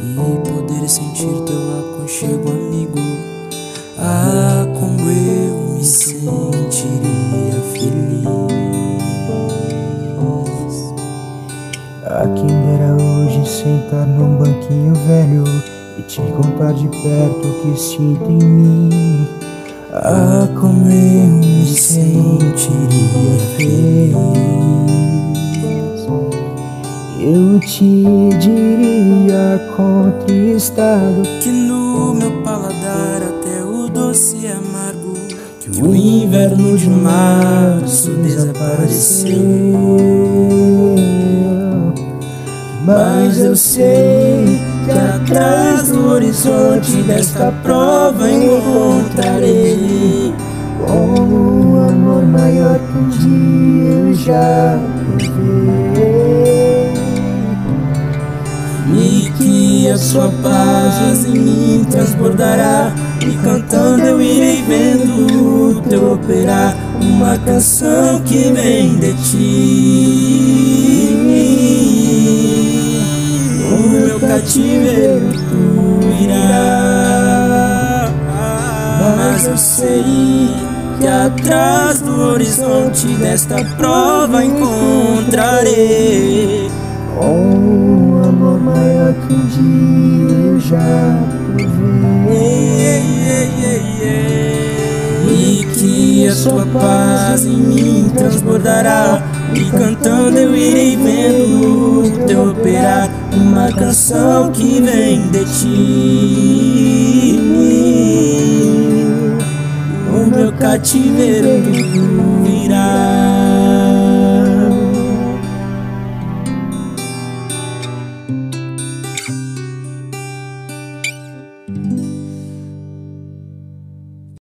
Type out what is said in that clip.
e poder sentir teu aconchego, amigo. Ah, como eu me sentiria feliz. A quem dera hoje sentar num banquinho velho e te contar de perto o que sinto em mim. Ah, como eu me sentiria feliz. Eu te diria contristado que no meu paladar até o doce e amargo, que o inverno de março desapareceu. Mas eu sei que atrás do horizonte desta prova encontrarei um amor maior que um dia eu já provei, e que a sua paz em mim transbordará, e cantando eu irei vendo o teu operar, uma canção que vem de ti. O meu cativeiro tu irá, mas eu sei que atrás do horizonte desta prova encontrarei um amor maior que um dia eu já provei, e que a sua paz em mim transbordará, e cantando eu irei vendo o teu operar, uma canção que vem de ti. O meu cativeiro